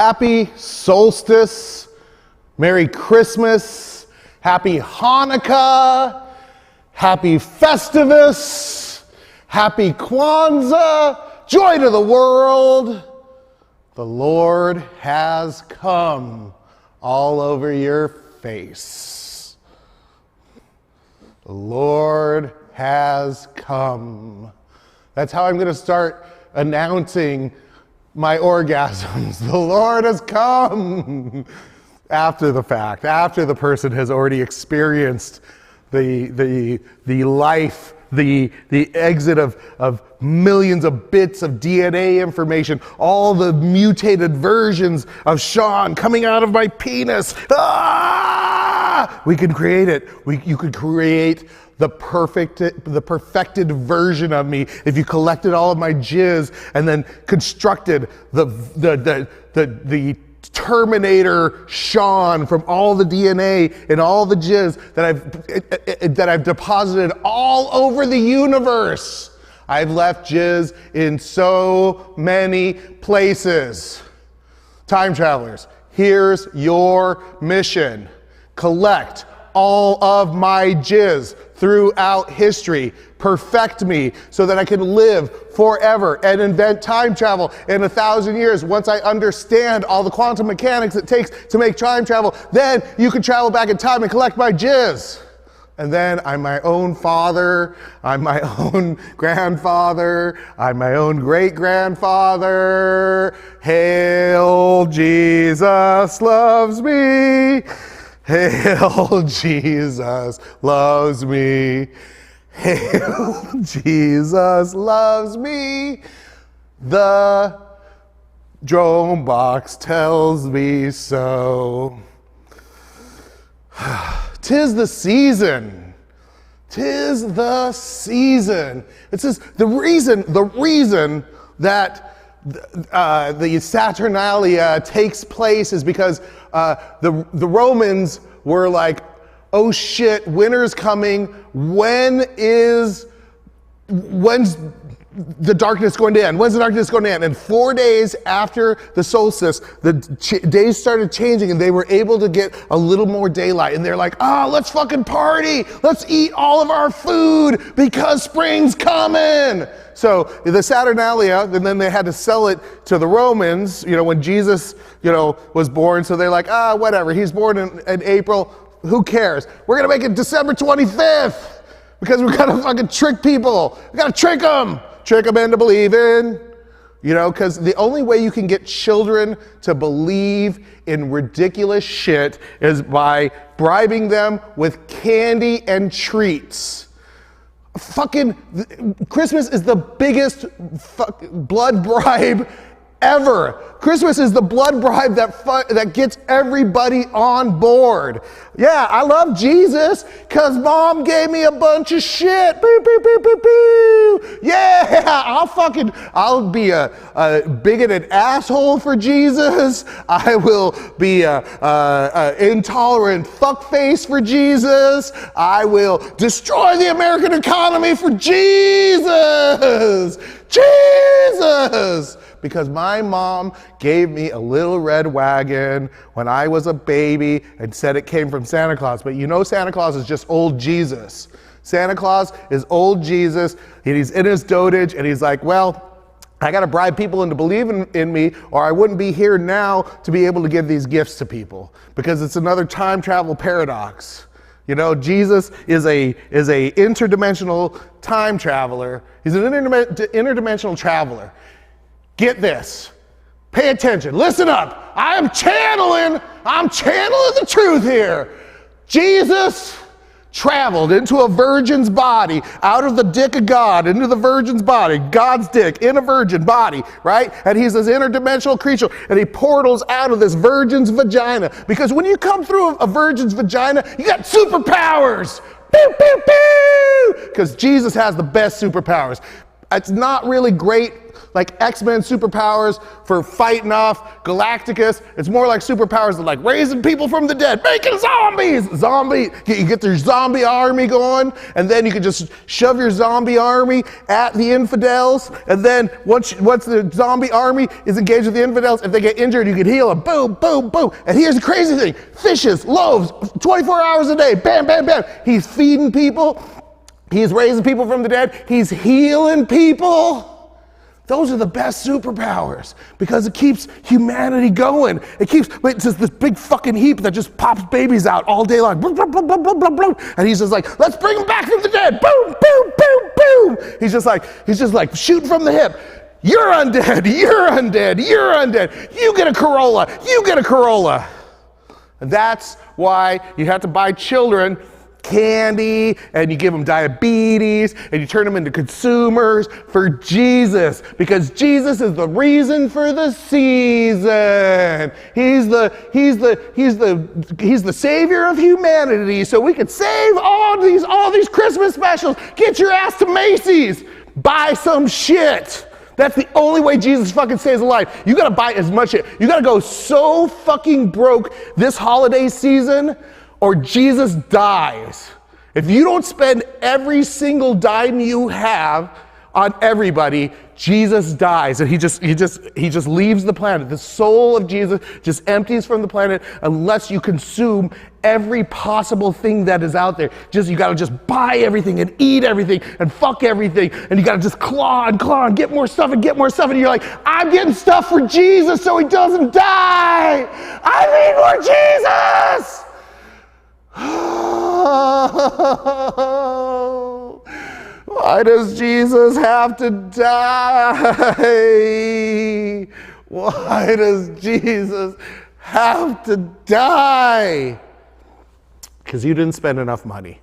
Happy solstice, Merry Christmas, Happy Hanukkah, Happy Festivus, Happy Kwanzaa, joy to the world. The Lord has come all over your face. The Lord has come. That's how I'm going to start announcing my orgasms. The Lord has come. After the fact, after the person has already experienced the life, the exit of millions of bits of DNA information, all the mutated versions of Sean coming out of my penis. Ah! We can create it. You could create the perfected version of me if you collected all of my jizz and then constructed the Terminator Sean from all the DNA and all the jizz that I've deposited all over the universe. I've left jizz in so many places. Time travelers, here's your mission. Collect all of my jizz throughout history. Perfect me so that I can live forever and invent time travel in 1,000 years. Once I understand all the quantum mechanics it takes to make time travel, then you can travel back in time and collect my jizz. And then I'm my own father, I'm my own grandfather, I'm my own great-grandfather. Hail, Jesus loves me. Hail, Jesus loves me. Hail, Jesus loves me. The drone box tells me so. 'Tis the season. 'Tis the season. It says the reason that the Saturnalia takes place is because the Romans were like, oh shit, winter's coming. When's the darkness going to end? When's the darkness going to end? And 4 days after the solstice, the days started changing and they were able to get a little more daylight. And they're like, let's fucking party. Let's eat all of our food because spring's coming. So the Saturnalia, and then they had to sell it to the Romans, when Jesus, was born. So they're like, whatever. He's born in April. Who cares? We're going to make it December 25th because we've got to fucking trick people. We got to trick them into believing, because the only way you can get children to believe in ridiculous shit is by bribing them with candy and treats. Fucking Christmas is the biggest blood bribe ever. Christmas is the blood bribe that gets everybody on board. Yeah, I love Jesus because mom gave me a bunch of shit. Boo, boo, boo, boo, boo. Yeah, I'll be a bigoted asshole for Jesus. I will be a intolerant fuckface for Jesus. I will destroy the American economy for Jesus. Jesus! Because my mom gave me a little red wagon when I was a baby and said it came from Santa Claus. But Santa Claus is just old Jesus. Santa Claus is old Jesus, and he's in his dotage, and he's like, well, I got to bribe people into believing in me, or I wouldn't be here now to be able to give these gifts to people. Because it's another time travel paradox. Jesus is a interdimensional time traveler. He's an interdimensional traveler. Get this. Pay attention. Listen up. I'm channeling the truth here. Jesus traveled into a virgin's body, out of the dick of God, into the virgin's body, God's dick in a virgin body, right? And he's this interdimensional creature, and he portals out of this virgin's vagina. Because when you come through a virgin's vagina, you got superpowers. Pew, pew, pew! Because Jesus has the best superpowers. It's not really great like X-Men superpowers for fighting off Galacticus. It's more like superpowers that like raising people from the dead, making zombies. You get your zombie army going, and then you can just shove your zombie army at the infidels, and then once the zombie army is engaged with the infidels, if they get injured, you can heal them. Boom, boom, boom. And here's the crazy thing. Fishes, loaves, 24 hours a day. Bam, bam, bam. He's feeding people. He's raising people from the dead. He's healing people. Those are the best superpowers because it keeps humanity going. It's just this big fucking heap that just pops babies out all day long. And he's just like, let's bring them back from the dead. Boom, boom, boom, boom. He's just like shooting from the hip. You're undead, you're undead, you're undead. You get a Corolla, you get a Corolla. And that's why you have to buy children candy, and you give them diabetes, and you turn them into consumers for Jesus, because Jesus is the reason for the season. He's the savior of humanity, so we can save all these Christmas specials. Get your ass to Macy's, buy some shit. That's the only way Jesus fucking stays alive. You gotta buy as much shit. You gotta go so fucking broke this holiday season, or Jesus dies. If you don't spend every single dime you have on everybody, Jesus dies, and he just leaves the planet. The soul of Jesus just empties from the planet unless you consume every possible thing that is out there. You gotta just buy everything and eat everything and fuck everything, and you gotta just claw and get more stuff, and you're like, I'm getting stuff for Jesus so he doesn't die. I need more Jesus. Why does Jesus have to die? Why does Jesus have to die? Because you didn't spend enough money.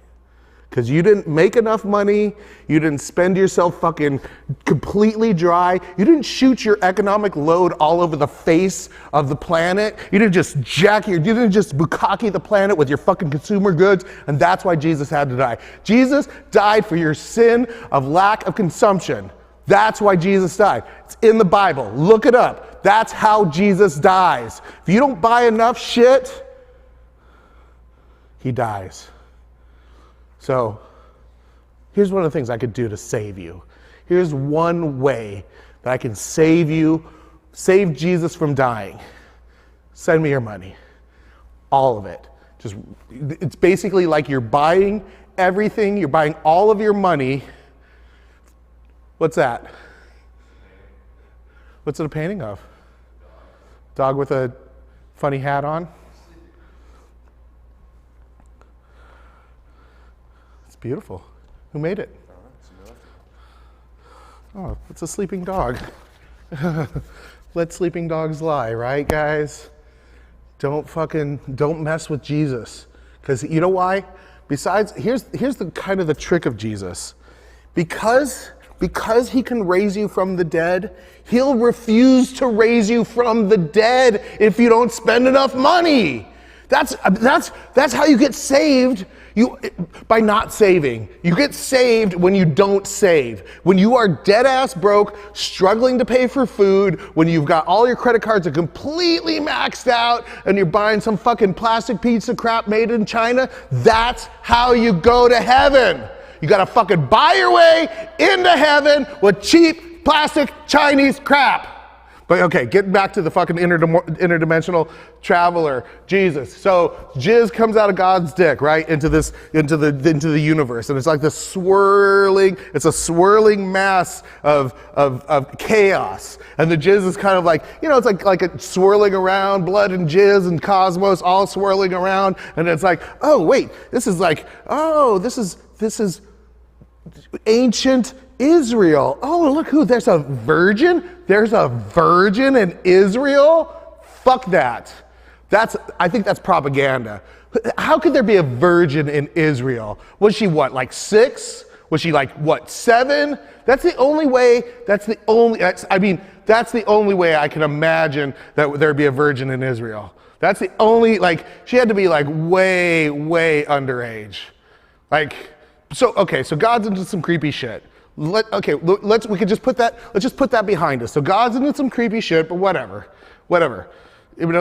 Because you didn't make enough money, you didn't spend yourself fucking completely dry, you didn't shoot your economic load all over the face of the planet, you didn't just bukkake the planet with your fucking consumer goods, and that's why Jesus had to die. Jesus died for your sin of lack of consumption. That's why Jesus died. It's in the Bible. Look it up. That's how Jesus dies. If you don't buy enough shit, he dies. So, here's one of the things I could do to save you. Here's one way that I can save Jesus from dying. Send me your money. All of it. It's basically like you're buying everything, you're buying all of your money. What's that? What's it a painting of? Dog with a funny hat on? Beautiful. Who made it? Oh, it's a sleeping dog. Let sleeping dogs lie, right, guys? Don't mess with Jesus. Because you know why? Besides, here's the kind of the trick of Jesus. Because he can raise you from the dead, he'll refuse to raise you from the dead if you don't spend enough money. That's how you get saved. By not saving. You get saved when you don't save. When you are dead ass broke, struggling to pay for food, when you've got all your credit cards are completely maxed out, and you're buying some fucking plastic pizza crap made in China, that's how you go to heaven. You gotta fucking buy your way into heaven with cheap plastic Chinese crap. But okay, getting back to the fucking interdimensional traveler, Jesus. So jizz comes out of God's dick, right, into the universe, and it's like this swirling mass of chaos. And the jizz is kind of like, it's like a swirling around, blood and jizz and cosmos all swirling around, and it's like, oh wait, this is ancient Israel. Oh, look there's a virgin. There's a virgin in Israel? Fuck that. I think that's propaganda. How could there be a virgin in Israel? Was she what, like 6? Was she like, what, 7? That's the only way I can imagine that there'd be a virgin in Israel. That's the only, she had to be way, way underage. So God's into some creepy shit. We could just put that, let's just put that behind us. So God's into some creepy shit, but whatever.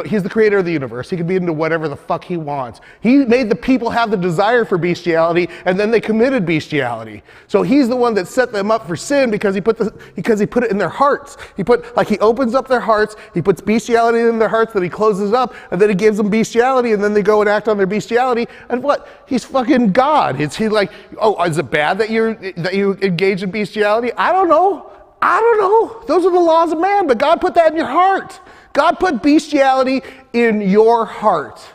He's the creator of the universe. He can be into whatever the fuck he wants. He made the people have the desire for bestiality, and then they committed bestiality. So he's the one that set them up for sin because he put it in their hearts. He opens up their hearts, he puts bestiality in their hearts, then he closes up, and then he gives them bestiality, and then they go and act on their bestiality. And what? He's fucking God. Is he like, oh, is it bad that you engage in bestiality? I don't know. Those are the laws of man, but God put that in your heart. God put bestiality in your heart.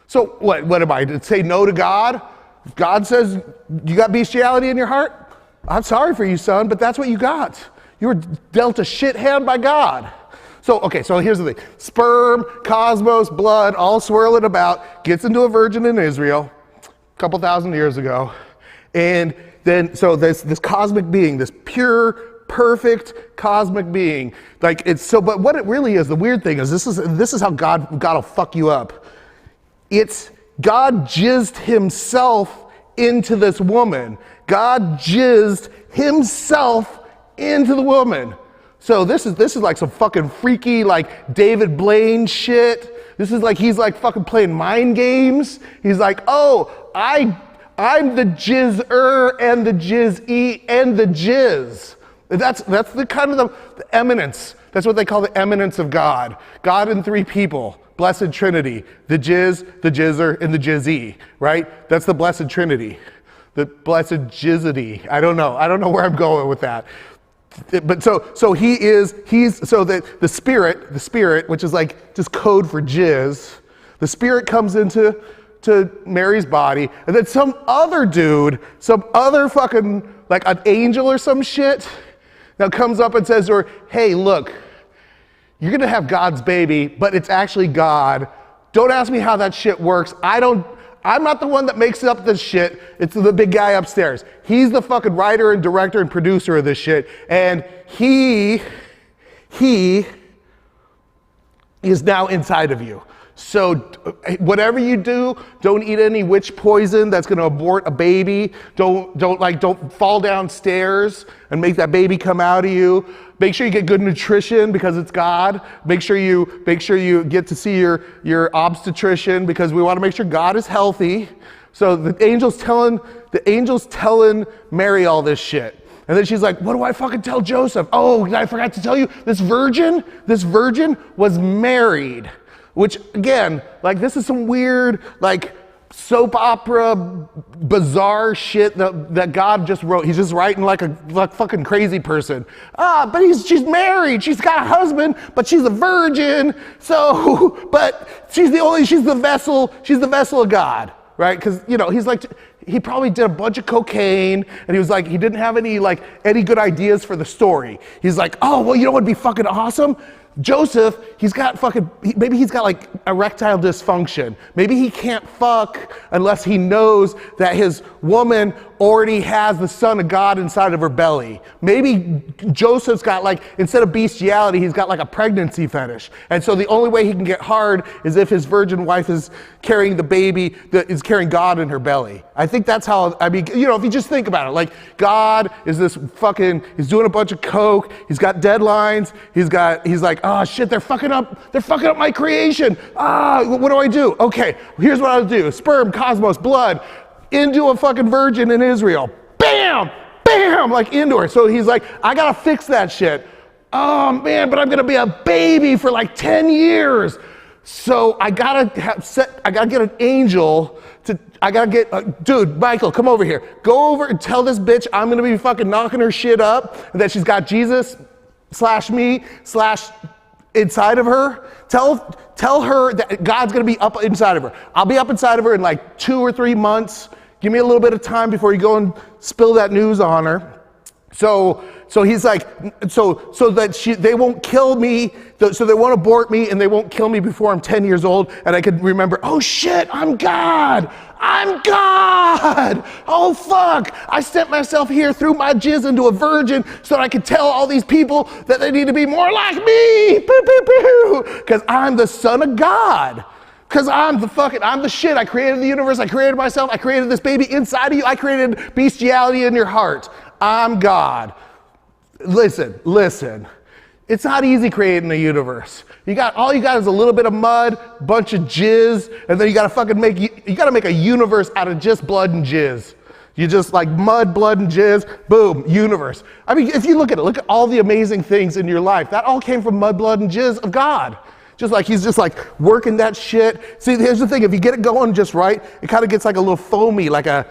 So what am I to say no to God? If God says you got bestiality in your heart, I'm sorry for you, son, but that's what you got. You were dealt a shit hand by God. So here's the thing. Sperm, cosmos, blood, all swirling about, gets into a virgin in Israel a couple thousand years ago. And then, so this cosmic being, this pure, perfect cosmic being, but what it really is, the weird thing is, this is how God will fuck you up. It's God jizzed himself into this woman. God jizzed himself into the woman. So this is like some fucking freaky, like David Blaine shit. This is like he's like fucking playing mind games. He's like, oh, I'm the jizzer and the jizz-e and the jizz. That's the kind of the eminence. That's what they call the eminence of God. God in three people, blessed Trinity, the jizz, the jizzer, and the jizzy, right? That's the blessed Trinity, the blessed jizzity. I don't know where I'm going with that. But so the spirit, which is like just code for jizz, the spirit comes into Mary's body, and then some other dude, some other fucking, like an angel or some shit, now comes up and says to her, hey, look, you're gonna have God's baby, but it's actually God. Don't ask me how that shit works. I'm not the one that makes up this shit. It's the big guy upstairs. He's the fucking writer and director and producer of this shit. And he is now inside of you. So whatever you do, don't eat any witch poison that's going to abort a baby. Don't fall downstairs and make that baby come out of you. Make sure you get good nutrition because it's God. Make sure you get to see your obstetrician because we want to make sure God is healthy. So the angel's telling Mary all this shit. And then she's like, what do I fucking tell Joseph? Oh, I forgot to tell you, this virgin was married. Which, again, like, this is some weird, like, soap opera, bizarre shit that God just wrote. He's just writing like a fucking crazy person. But she's married. She's got a husband, but she's a virgin. So, but she's the vessel of God, right? Because, he's like, he probably did a bunch of cocaine, and he was like, he didn't have any good ideas for the story. He's like, oh, well, you know what would be fucking awesome? Joseph, maybe he's got like erectile dysfunction. Maybe he can't fuck unless he knows that his woman already has the Son of God inside of her belly. Maybe Joseph's got instead of bestiality, he's got like a pregnancy fetish. And so the only way he can get hard is if his virgin wife is carrying the baby that is carrying God in her belly. I think that's how, if you just think about it, like God is he's doing a bunch of coke, he's got deadlines, he's like, oh shit, they're fucking up my creation. What do I do? Okay, here's what I'll do. Sperm, cosmos, blood, into a fucking virgin in Israel. Bam! Bam! Like into her. So he's like, I gotta fix that shit. Oh man, but I'm gonna be a baby for 10 years. So I gotta get an angel dude, Michael, come over here. Go over and tell this bitch I'm gonna be fucking knocking her shit up, and that she's got Jesus / me / inside of her. Tell her that God's gonna be up inside of her. I'll be up inside of her in 2 or 3 months. Give me a little bit of time before you go and spill that news on her. So he's like, so that they won't kill me, so they won't abort me and they won't kill me before I'm 10 years old, and I could remember, oh shit, I'm God! Oh fuck! I sent myself here, threw my jizz into a virgin so that I could tell all these people that they need to be more like me! Because I'm the Son of God. Because I'm the shit. I created the universe, I created myself, I created this baby inside of you, I created bestiality in your heart. I'm God. Listen. It's not easy creating a universe. All you got is a little bit of mud, bunch of jizz, and then you gotta make a universe out of just blood and jizz. You just like mud, blood, and jizz, boom, universe. I mean, if you look at all the amazing things in your life, that all came from mud, blood, and jizz of God. He's just like working that shit. See, here's the thing, if you get it going just right, it kind of gets like a little foamy, like a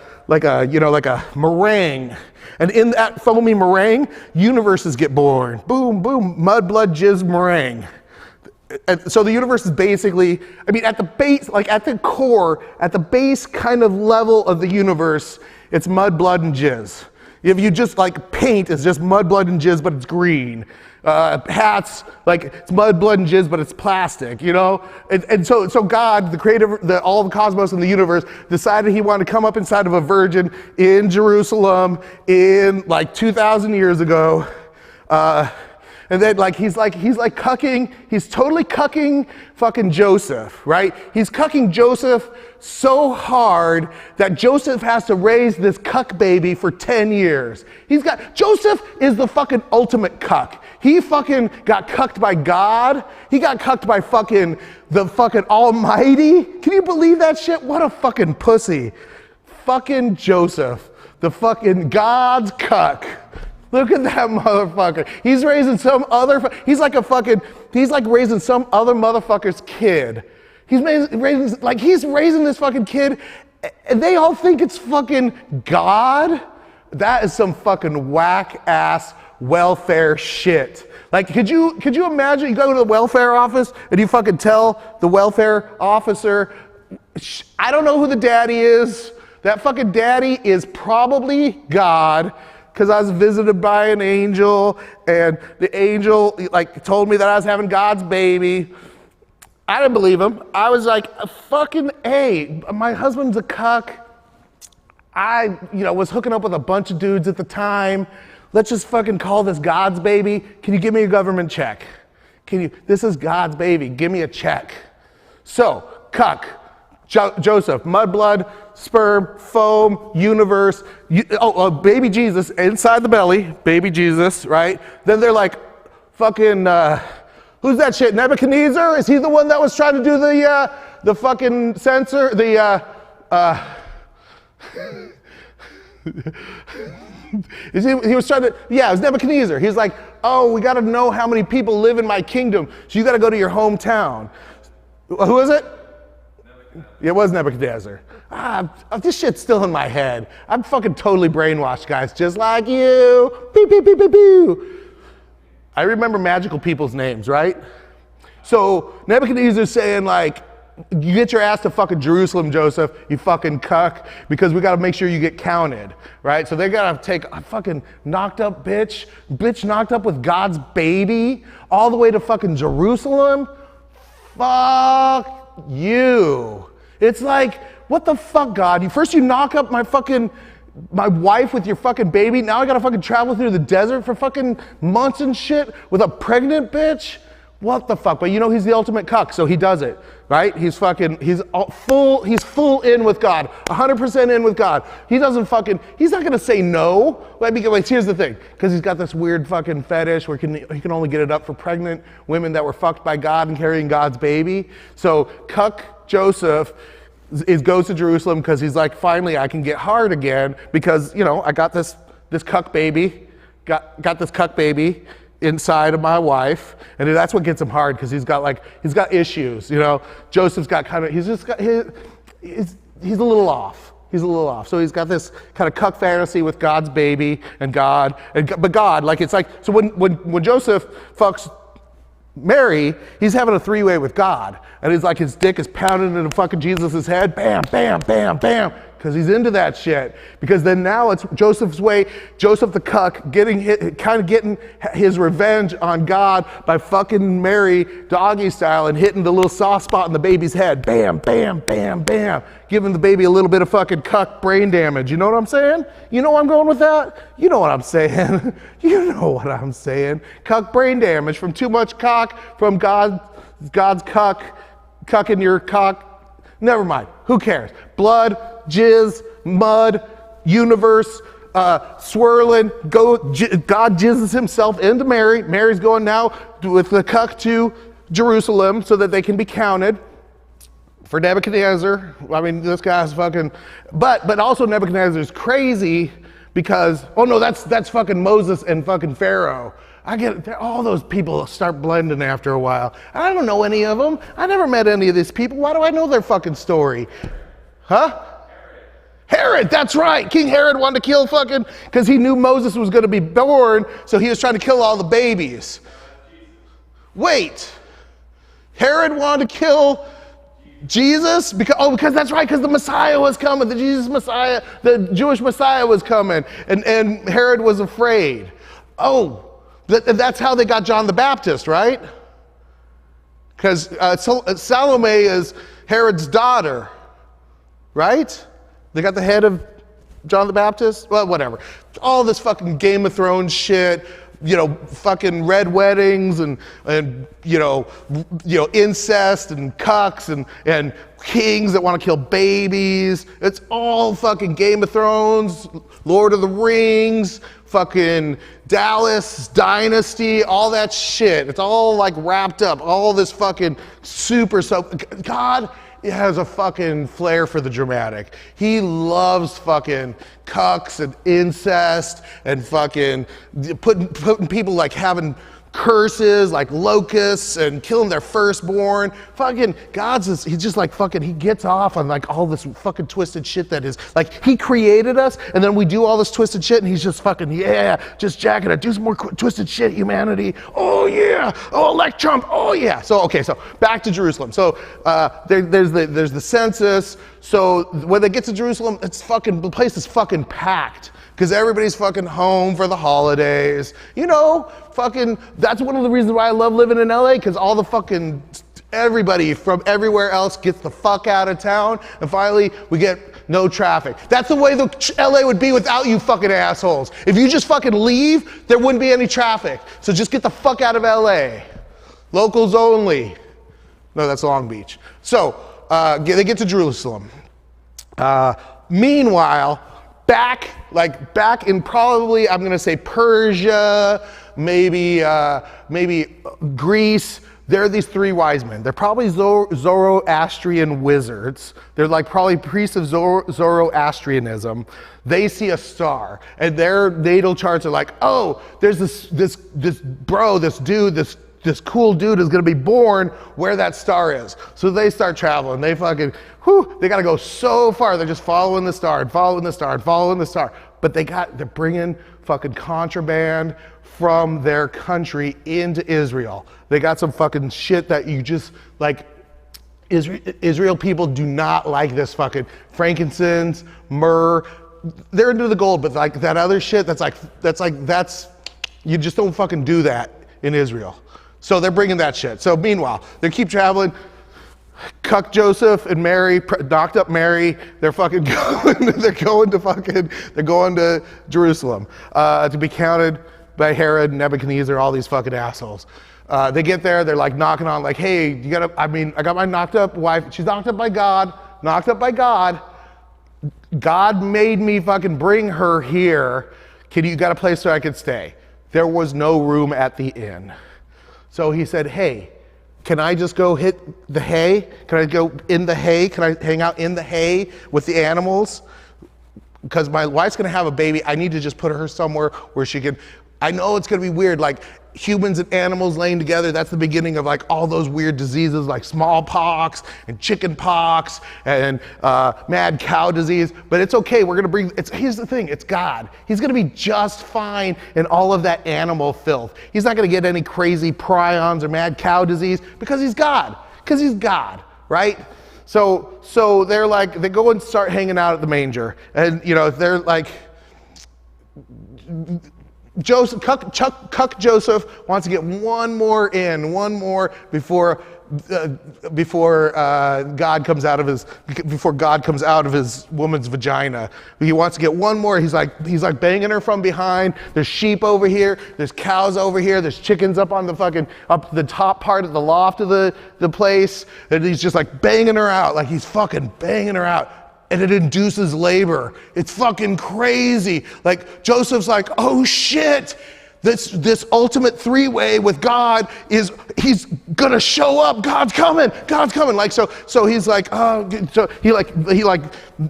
meringue. And in that foamy meringue, universes get born. Boom, boom, mud, blood, jizz, meringue. And so the universe is basically, at the base, like at the core, at the base kind of level of the universe, it's mud, blood, and jizz. If you just like paint, it's just mud, blood, and jizz, but it's green. Hats, like it's mud, blood, and jizz, but it's plastic, you know? And so God, the creator of all the cosmos and the universe, decided he wanted to come up inside of a virgin in Jerusalem in like 2,000 years ago. And then he's totally cucking fucking Joseph, right? He's cucking Joseph so hard that Joseph has to raise this cuck baby for 10 years. Joseph is the fucking ultimate cuck. He fucking got cucked by God. He got cucked by the fucking Almighty. Can you believe that shit? What a fucking pussy. Fucking Joseph, the fucking God's cuck. Look at that motherfucker. He's raising he's like raising some other motherfucker's kid. He's raising this fucking kid, and they all think it's fucking God. That is some fucking whack ass welfare shit. Like, could you imagine you go to the welfare office and you fucking tell the welfare officer, I don't know who the daddy is. That fucking daddy is probably God. Because I was visited by an angel, and the angel told me that I was having God's baby. I didn't believe him. I was like, fucking A, my husband's a cuck. I was hooking up with a bunch of dudes at the time. Let's just fucking call this God's baby. Can you give me a government check? This is God's baby, give me a check. So, cuck, Joseph, mudblood, sperm, foam, universe, baby Jesus inside the belly, baby Jesus, right? Then they're like, fucking, who's that shit, Nebuchadnezzar? Is he the one that was trying to do the fucking censor, he was trying to, it was Nebuchadnezzar. He's like, oh, we gotta know how many people live in my kingdom, so you gotta go to your hometown. Who is it? It was Nebuchadnezzar. This shit's still in my head. I'm fucking totally brainwashed, guys, just like you. Pew, pew, pew, pew, pew. I remember magical people's names, right? So Nebuchadnezzar's saying you get your ass to fucking Jerusalem, Joseph, you fucking cuck, because we gotta make sure you get counted, right? So they gotta take a fucking knocked up bitch knocked up with God's baby, all the way to fucking Jerusalem. Fuck you. It's like, what the fuck, God? First you knock up my wife with your fucking baby. Now I gotta fucking travel through the desert for fucking months and shit with a pregnant bitch? What the fuck? But he's the ultimate cuck, so he does it, right? He's full in with God, 100% in with God. He's not gonna say no. Here's the thing, because he's got this weird fucking fetish where he can only get it up for pregnant women that were fucked by God and carrying God's baby. So cuck Joseph goes to Jerusalem because he's like, finally I can get hard again because, I got this cuck baby, got this cuck baby inside of my wife, and that's what gets him hard because he's got issues, Joseph's got he's a little off. So he's got this kind of cuck fantasy with God's baby and God, but God, so when Joseph fucks Mary, he's having a three-way with God, and his dick is pounding into fucking Jesus' head, bam, bam, bam, bam, because he's into that shit. Because then now it's Joseph's way, Joseph the cuck, getting his revenge on God by fucking Mary doggy style and hitting the little soft spot in the baby's head, bam, bam, bam, bam, giving the baby a little bit of fucking cuck brain damage. You know what I'm saying? You know where I'm going with that? You know what I'm saying? You know what I'm saying? Cuck brain damage from too much cock, from God's cuck, cucking your cock. Never mind. Who cares? Blood, jizz, mud, universe, swirling. God jizzes himself into Mary. Mary's going now with the cuck to Jerusalem so that they can be counted. For Nebuchadnezzar, I mean, this guy's fucking, but also Nebuchadnezzar's crazy because, oh no, that's fucking Moses and fucking Pharaoh. I get it, all those people start blending after a while. I don't know any of them. I never met any of these people. Why do I know their fucking story? Huh? Herod, that's right. King Herod wanted to kill fucking, because he knew Moses was going to be born, so he was trying to kill all the babies. Wait, Herod wanted to kill Jesus? Because that's right, because the Messiah was coming, the Jesus Messiah, the Jewish Messiah was coming, and Herod was afraid. Oh, that's how they got John the Baptist, right? Because Salome is Herod's daughter, right? They got the head of John the Baptist? Well, whatever. All this fucking Game of Thrones shit, fucking red weddings and incest and cucks and kings that want to kill babies. It's all fucking Game of Thrones, Lord of the Rings, fucking Dallas Dynasty, all that shit. It's all like wrapped up, all this fucking God has a fucking flair for the dramatic. He loves fucking cucks and incest and fucking putting people like having curses like locusts and killing their firstborn. Fucking he's just like fucking, he gets off on like all this fucking twisted shit that is like, he created us and then we do all this twisted shit and he's just fucking, just jacking it. Do some more twisted shit, humanity. Oh yeah. Oh, elect Trump. Oh yeah. So back to Jerusalem. So there's the census. So when they get to Jerusalem, the place is fucking packed. Because everybody's fucking home for the holidays. That's one of the reasons why I love living in LA, because all the fucking, everybody from everywhere else gets the fuck out of town, and finally we get no traffic. That's the way the LA would be without you fucking assholes. If you just fucking leave, there wouldn't be any traffic. So just get the fuck out of LA. Locals only. No, that's Long Beach. So they get to Jerusalem. Meanwhile, back in probably, I'm gonna say Persia, maybe Greece, there are these three wise men. They're probably Zoroastrian wizards. They're like probably priests of Zoroastrianism. They see a star and their natal charts are like, oh, there's this cool dude is gonna be born where that star is. So they start traveling. They fucking, they gotta go so far. They're just following the star and following the star and following the star. But they're bringing fucking contraband from their country into Israel. They got some fucking shit that you just, like, Israel people do not like this fucking frankincense, myrrh. They're into the gold, but like that other shit, that's, you just don't fucking do that in Israel. So they're bringing that shit. So meanwhile, they keep traveling. Cuck Joseph and Mary, knocked up Mary. They're fucking going. They're going to Jerusalem to be counted by Herod, Nebuchadnezzar, all these fucking assholes. They get there. They're like knocking on, like, hey, I got my knocked up wife. She's knocked up by God. Knocked up by God. God made me fucking bring her here. You got a place where I could stay? There was no room at the inn. So he said, hey, can I just go hit the hay? Can I go in the hay? Can I hang out in the hay with the animals? Because my wife's gonna have a baby. I need to just put her somewhere where she can, I know it's gonna be weird, like humans and animals laying together. That's the beginning of like all those weird diseases like smallpox and chicken pox and mad cow disease. But it's okay, we're gonna here's the thing, it's God. He's gonna be just fine in all of that animal filth. He's not gonna get any crazy prions or mad cow disease because he's God, right? So they're like, they go and start hanging out at the manger. And they're like, Cuck Joseph wants to get one more before God comes out of his woman's vagina. He wants to get one more. He's like banging her from behind. There's sheep over here. There's cows over here. There's chickens up on the top part of the loft of the place. And he's just like banging her out. Like he's fucking banging her out. and it induces labor. It's fucking crazy. Like Joseph's like, oh shit. This ultimate three-way with God he's gonna show up. God's coming. Like so he's like, oh, so he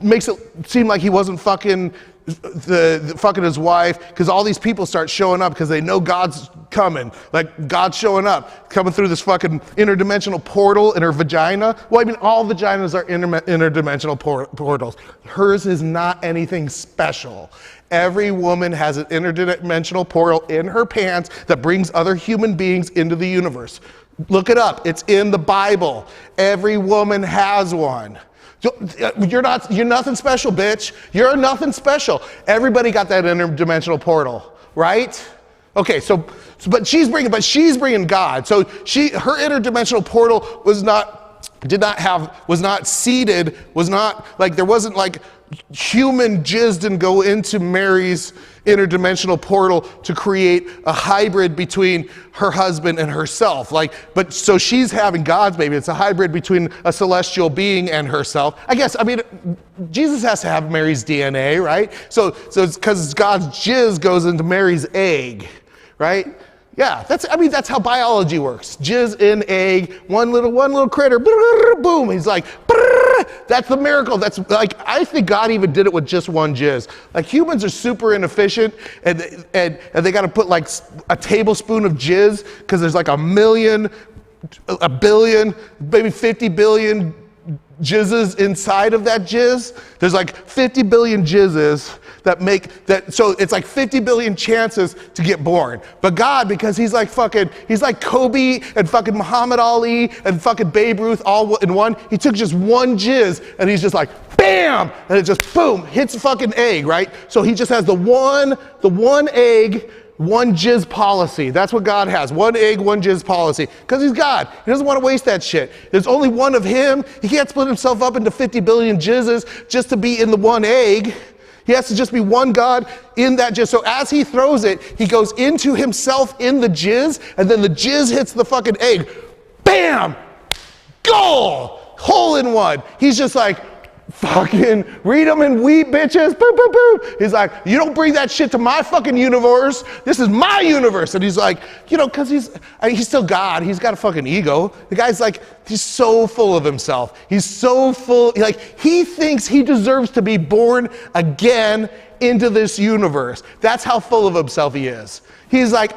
makes it seem like he wasn't fucking fucking his wife, because all these people start showing up because they know God's coming. Like God's showing up, coming through this fucking interdimensional portal in her vagina. Well, I mean, all vaginas are interdimensional portals. Hers is not anything special. Every woman has an interdimensional portal in her pants that brings other human beings into the universe. Look it up. It's in the Bible. Every woman has one. You're nothing special, bitch. You're nothing special. Everybody got that interdimensional portal, right? Okay, but she's bringing God. So her interdimensional portal was not seeded, was not like, there wasn't like human jizz didn't go into Mary's interdimensional portal to create a hybrid between her husband and herself. But so she's having God's baby. It's a hybrid between a celestial being and herself. I guess, I mean, Jesus has to have Mary's DNA, right? So it's because God's jizz goes into Mary's egg, right? Yeah, that's how biology works. Jizz in egg, one little critter, boom. He's like, that's the miracle. That's like, I think God even did it with just one jizz. Like humans are super inefficient, and they got to put like a tablespoon of jizz because there's like a million, a billion, maybe 50 billion jizzes inside of that jizz. There's like 50 billion jizzes that make that, so it's like 50 billion chances to get born. But God, because he's like Kobe and fucking Muhammad Ali and fucking Babe Ruth all in one, he took just one jizz and he's just like, bam! And it just, boom, hits a fucking egg, right? So he just has the one egg, one jizz policy. That's what God has. One egg, one jizz policy. Because he's God. He doesn't want to waste that shit. There's only one of him. He can't split himself up into 50 billion jizzes just to be in the one egg. He has to just be one God in that jizz. So as he throws it, he goes into himself in the jizz, and then the jizz hits the fucking egg. Bam! Goal! Hole in one. He's just like, fucking read them and weep, bitches. Boop, boop, boop. He's like, you don't bring that shit to my fucking universe. This is my universe. And he's like, because he's still God. He's got a fucking ego. The guy's like, he's so full of himself. He's so full, like, he thinks he deserves to be born again into this universe. That's how full of himself he is. He's like,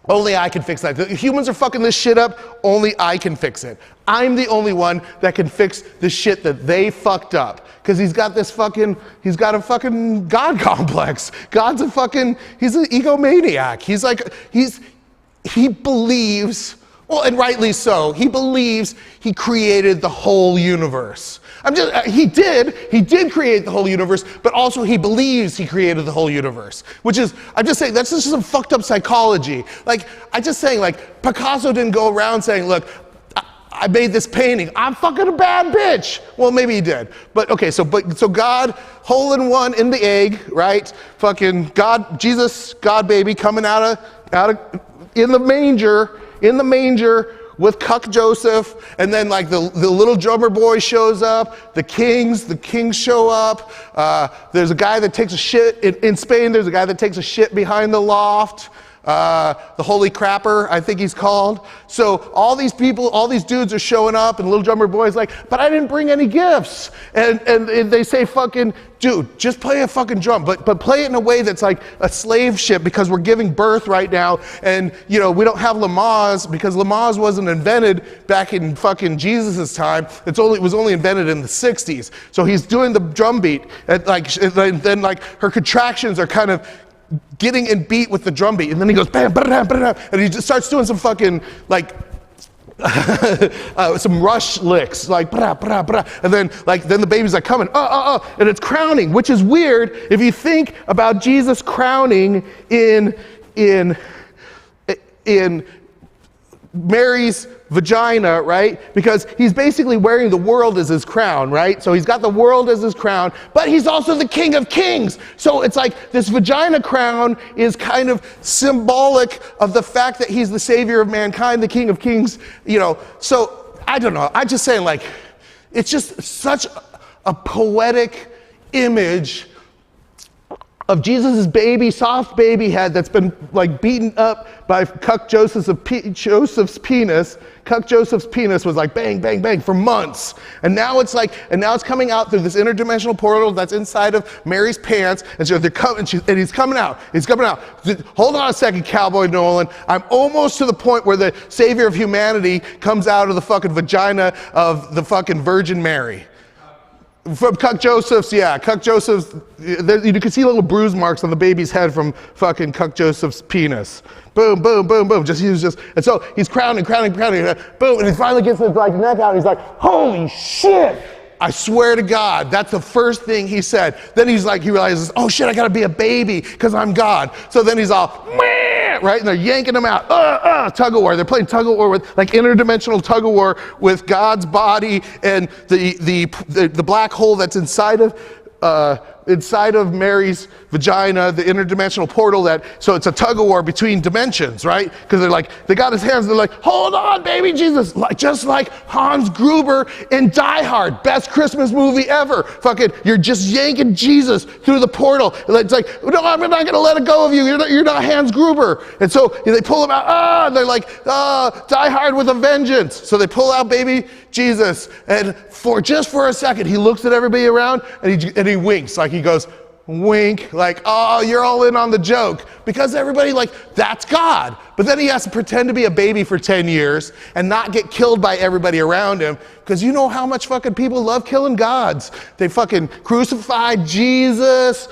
only I can fix that. The humans are fucking this shit up. Only I can fix it. I'm the only one that can fix the shit that they fucked up. Because he's got a fucking God complex. He's an egomaniac. He believes, well, and rightly so, he believes he created the whole universe. He did create the whole universe, but also he believes he created the whole universe. I'm just saying, that's just some fucked up psychology. Like, Picasso didn't go around saying, look, I made this painting. I'm fucking a bad bitch. Well, maybe he did. But okay, so God, hole in one in the egg, right? Fucking God, Jesus, God baby, coming out of in the manger with cuck Joseph, and then like the little drummer boy shows up, the kings show up. There's a guy that takes a shit in Spain. There's a guy that takes a shit behind the loft. The Holy Crapper, I think he's called. So all these people, all these dudes are showing up, and little drummer boy's like, but I didn't bring any gifts. And they say, fucking, dude, just play a fucking drum, but play it in a way that's like a slave ship, because we're giving birth right now, and we don't have Lamaze, because Lamaze wasn't invented back in fucking Jesus' time. It was only invented in the 60s. So he's doing the drum beat, and then her contractions are kind of getting in beat with the drum beat, and then he goes bam, bam, bam, and he just starts doing some fucking some rush licks, like bra, bra, bra. And then the baby's like coming, and it's crowning, which is weird if you think about Jesus crowning in Mary's vagina, right? Because he's basically wearing the world as his crown, right? So he's got the world as his crown, but he's also the King of Kings. So it's like this vagina crown is kind of symbolic of the fact that he's the savior of mankind, the King of Kings, So I don't know. I'm just saying, like, it's just such a poetic image of Jesus' baby, soft baby head that's been like beaten up by Cuck Joseph's penis. Cuck Joseph's penis was like bang, bang, bang for months. And now it's coming out through this interdimensional portal that's inside of Mary's pants. And so and he's coming out. He's coming out. Hold on a second, Cowboy Nolan. I'm almost to the point where the savior of humanity comes out of the fucking vagina of the fucking Virgin Mary. From Cuck Joseph's, you can see little bruise marks on the baby's head from fucking Cuck Joseph's penis. Boom, boom, boom, boom. And so he's crowning, boom, and he finally gets his like neck out. And he's like, holy shit! I swear to God, that's the first thing he said. Then he realizes, oh shit, I gotta be a baby because I'm God. So then he's all, meh, right? And they're yanking him out. Tug of war. They're playing tug of war with like interdimensional tug of war with God's body and the black hole that's inside of Mary's vagina, the interdimensional portal so it's a tug of war between dimensions, right? Because they got his hands, they're like, hold on, baby Jesus. Just like Hans Gruber in Die Hard, best Christmas movie ever. Fucking, you're just yanking Jesus through the portal. It's like, no, I'm not gonna let it go of you. You're not Hans Gruber. And so they pull him out, and they're like, Die Hard with a vengeance. So they pull out baby Jesus, and just for a second, he looks at everybody around, and he winks, like he goes, wink, like, oh, you're all in on the joke. Because everybody, that's God. But then he has to pretend to be a baby for 10 years and not get killed by everybody around him. Because you know how much fucking people love killing gods. They fucking crucified Jesus.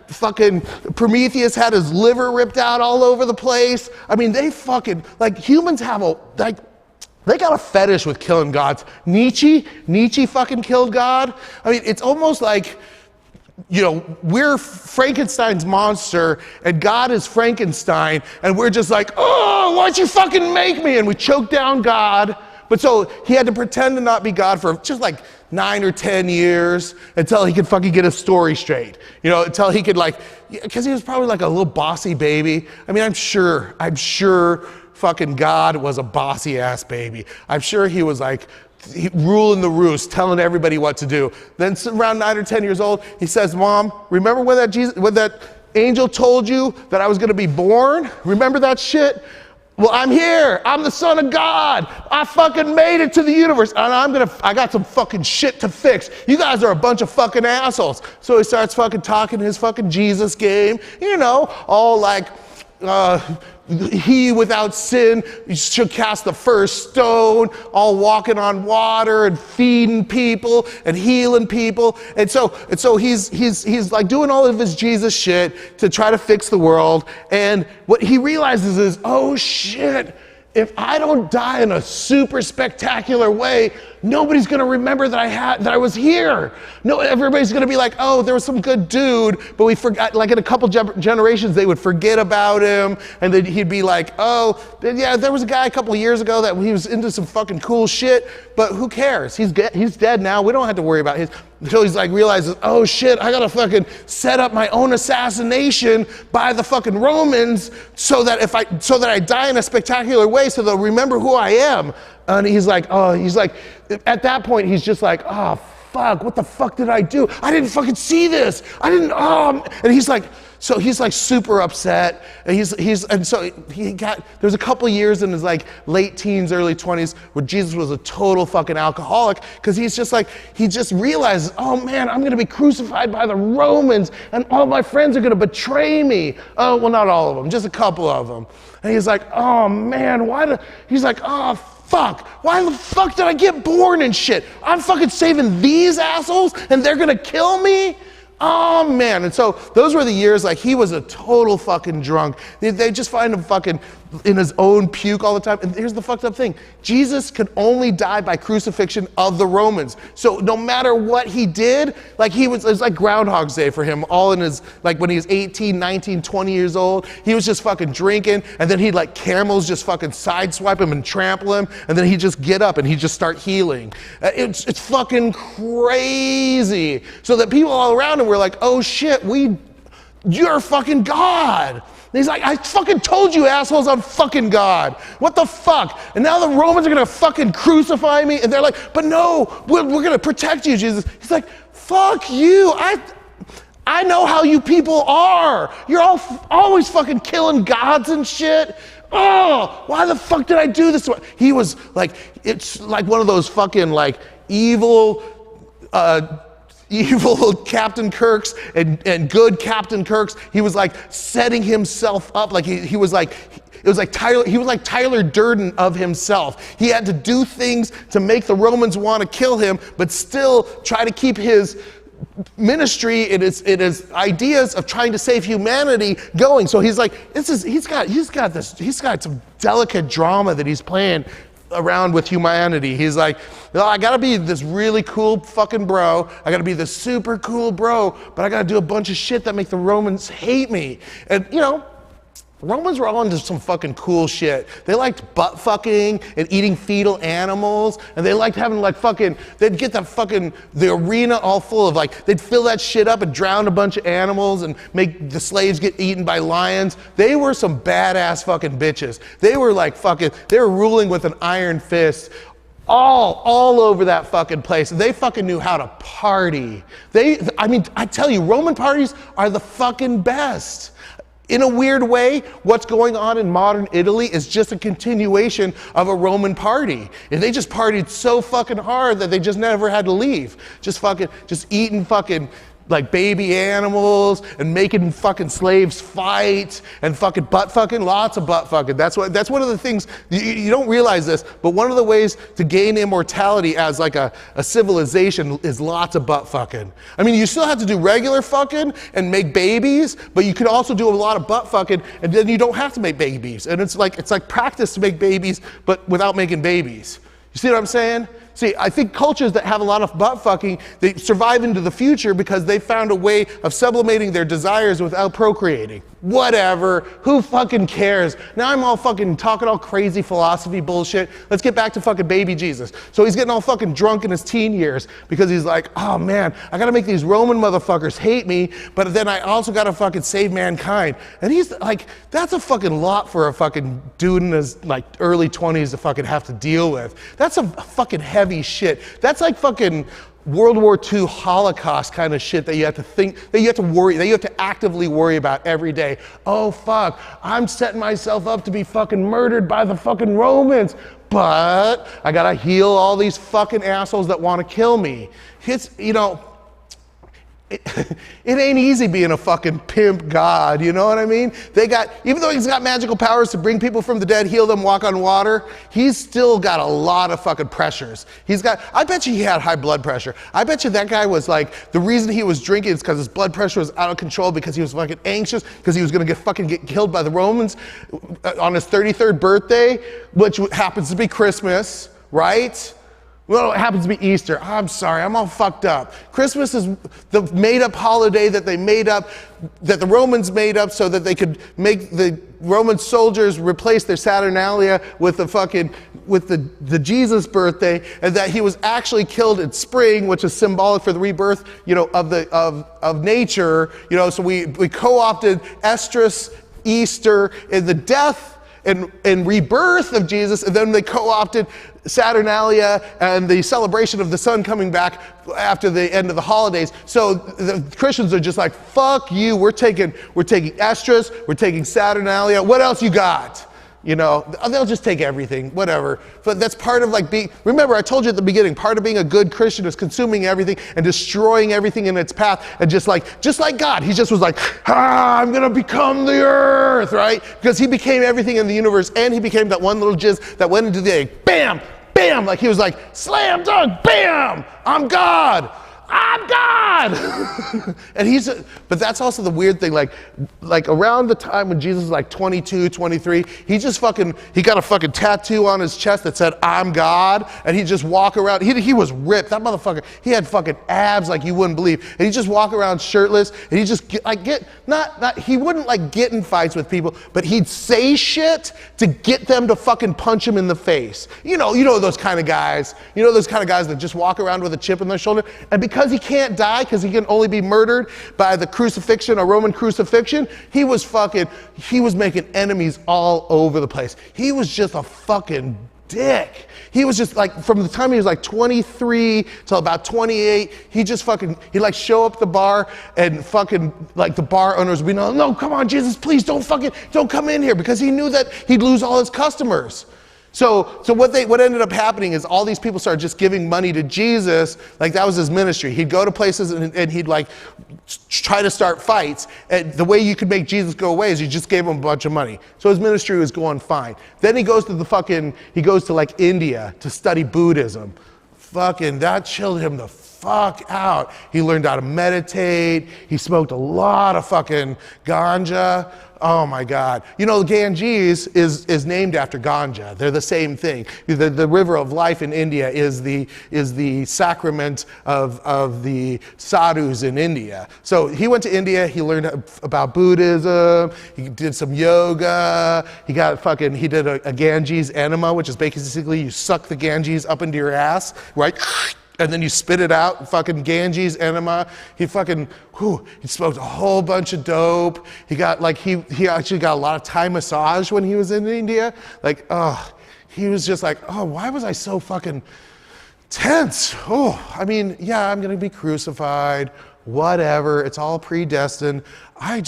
Fucking Prometheus had his liver ripped out all over the place. I mean, they fucking, humans have they got a fetish with killing gods. Nietzsche fucking killed God. I mean, it's almost like, we're Frankenstein's monster and God is Frankenstein, and we're just like, oh, why'd you fucking make me? And we choke down God. But so he had to pretend to not be God for just 9 or 10 years until he could fucking get his story straight. Until he could because he was probably a little bossy baby. I mean, I'm sure fucking God was a bossy ass baby. I'm sure he was ruling the roost, telling everybody what to do. Then around 9 or 10 years old, he says, Mom, remember when that angel told you that I was gonna be born? Remember that shit? Well, I'm here. I'm the son of God. I fucking made it to the universe, and I got some fucking shit to fix. You guys are a bunch of fucking assholes. So he starts fucking talking his fucking Jesus game, all he without sin should cast the first stone, all walking on water and feeding people and healing people. And so he's doing all of his Jesus shit to try to fix the world. And what he realizes is, oh shit, if I don't die in a super spectacular way, nobody's gonna remember that I was here. No, everybody's gonna be like, oh, there was some good dude, but we forgot, in a couple generations, they would forget about him, and then he'd be like, oh, yeah, there was a guy a couple of years ago that he was into some fucking cool shit, but who cares? He's dead now, we don't have to worry about his. Until he's realizes, oh shit, I gotta fucking set up my own assassination by the fucking Romans so that I die in a spectacular way so they'll remember who I am. And he's like, at that point, he's just like, oh, fuck, what the fuck did I do? I didn't fucking see this. And he's like super upset. And there's a couple years in his late teens, early 20s where Jesus was a total fucking alcoholic, because he just realizes, oh man, I'm gonna be crucified by the Romans and all my friends are gonna betray me. Oh, well, not all of them, just a couple of them. And he's like, oh man, oh fuck, why the fuck did I get born and shit? I'm fucking saving these assholes and they're gonna kill me? Oh man. And so those were the years he was a total fucking drunk. They just find him fucking in his own puke all the time. And here's the fucked up thing. Jesus could only die by crucifixion of the Romans. So no matter what he did, it was like Groundhog's Day for him, all in his, when he was 18, 19, 20 years old, he was just fucking drinking, and then he'd camels just fucking sideswipe him and trample him, and then he'd just get up and he'd just start healing. It's fucking crazy. So that people all around him were like, oh shit, you're fucking God. he's like, I fucking told you assholes, I'm fucking God. What the fuck? And now the Romans are gonna fucking crucify me? And they're like, but no, we're gonna protect you, Jesus. He's like, fuck you. I know how you people are. You're all always fucking killing gods and shit. Oh, why the fuck did I do this? He was like, it's like one of those fucking like evil Captain Kirks and good Captain Kirks. He was like setting himself up. Like he was like, it was like he was like Tyler Durden of himself. He had to do things to make the Romans want to kill him, but still try to keep his ministry, it is ideas of trying to save humanity going. So he's like, he's got some delicate drama that he's playing around with humanity. He's like, well, I gotta be this really cool fucking bro. I gotta be this super cool bro, but I gotta do a bunch of shit that make the Romans hate me. And you know, Romans were all into some fucking cool shit. They liked butt fucking and eating fetal animals, and they liked having like fucking, they'd get the arena all full of like, they'd fill that shit up and drown a bunch of animals and make the slaves get eaten by lions. They were some badass fucking bitches. They were like fucking, they were ruling with an iron fist all over that fucking place. They fucking knew how to party. I tell you, Roman parties are the fucking best. In a weird way, what's going on in modern Italy is just a continuation of a Roman party. And they just partied so fucking hard that they just never had to leave. Just eating fucking like baby animals and making fucking slaves fight and fucking butt fucking, lots of butt fucking. That's one of the things, you don't realize this, but one of the ways to gain immortality as like a civilization is lots of butt fucking. I mean, you still have to do regular fucking and make babies, but you can also do a lot of butt fucking and then you don't have to make babies. And it's like practice to make babies, but without making babies. You see what I'm saying? See, I think cultures that have a lot of butt fucking, they survive into the future because they found a way of sublimating their desires without procreating. Whatever, who fucking cares? Now I'm all fucking talking all crazy philosophy bullshit. Let's get back to fucking baby Jesus. So he's getting all fucking drunk in his teen years because he's like, oh man, I gotta make these Roman motherfuckers hate me, but then I also gotta fucking save mankind. And he's like, that's a fucking lot for a fucking dude in his like early 20s to fucking have to deal with. That's a fucking heavy shit. That's like fucking World War II Holocaust kind of shit that you have to think, that you have to worry, that you have to actively worry about every day. Oh fuck, I'm setting myself up to be fucking murdered by the fucking Romans, but I gotta heal all these fucking assholes that want to kill me. It's, you know, it ain't easy being a fucking pimp god, you know what I mean? Even though he's got magical powers to bring people from the dead, heal them, walk on water, he's still got a lot of fucking pressures. I bet you he had high blood pressure. I bet you that guy was like, the reason he was drinking is because his blood pressure was out of control because he was fucking anxious, because he was gonna get killed by the Romans on his 33rd birthday, which happens to be Christmas, right? Well, it happens to be Easter. I'm sorry, I'm all fucked up. Christmas is the made-up holiday that the Romans made up so that they could make the Roman soldiers replace their Saturnalia with the Jesus birthday, and that he was actually killed in spring, which is symbolic for the rebirth, you know, of nature. You know, so we co-opted Estrus, Easter, and the death and rebirth of Jesus, and then they co-opted Saturnalia and the celebration of the sun coming back after the end of the holidays. So the Christians are just like, fuck you, we're taking Estrus, we're taking Saturnalia, what else you got? You know, they'll just take everything, whatever. But that's part of like remember I told you at the beginning, part of being a good Christian is consuming everything and destroying everything in its path. And just like God, he just was like, I'm gonna become the earth, right? Because he became everything in the universe, and he became that one little jizz that went into the egg, bam, bam, like he was like, slam dunk, bam, I'm God. I'm God! But that's also the weird thing, like around the time when Jesus was like 22, 23, he got a fucking tattoo on his chest that said, I'm God, and he'd just walk around, he was ripped, that motherfucker, he had fucking abs like you wouldn't believe, and he'd just walk around shirtless, and he'd just he wouldn't like get in fights with people, but he'd say shit to get them to fucking punch him in the face. You know those kind of guys, that just walk around with a chip on their shoulder, and because because he can't die, because he can only be murdered by the crucifixion, a Roman crucifixion, he was making enemies all over the place. He was just a fucking dick. He was just like, from the time he was like 23 till about 28, he'd like show up at the bar and fucking like the bar owners would be, no, come on, Jesus, please don't come in here, because he knew that he'd lose all his customers. So what ended up happening is all these people started just giving money to Jesus. Like, that was his ministry. He'd go to places and he'd like try to start fights. And the way you could make Jesus go away is you just gave him a bunch of money. So his ministry was going fine. Then he goes to like India to study Buddhism. Fucking, that chilled him the fuck out. He learned how to meditate. He smoked a lot of fucking ganja. Oh my God. You know, Ganges is named after ganja. They're the same thing. The river of life in India is the sacrament of the sadhus in India. So he went to India, he learned about Buddhism, he did some yoga, he did a Ganges enema, which is basically you suck the Ganges up into your ass, right? And then you spit it out, fucking Ganges enema. He smoked a whole bunch of dope. He actually got a lot of Thai massage when he was in India. Like, he was just like, why was I so fucking tense? I mean, yeah, I'm gonna be crucified, whatever, it's all predestined. I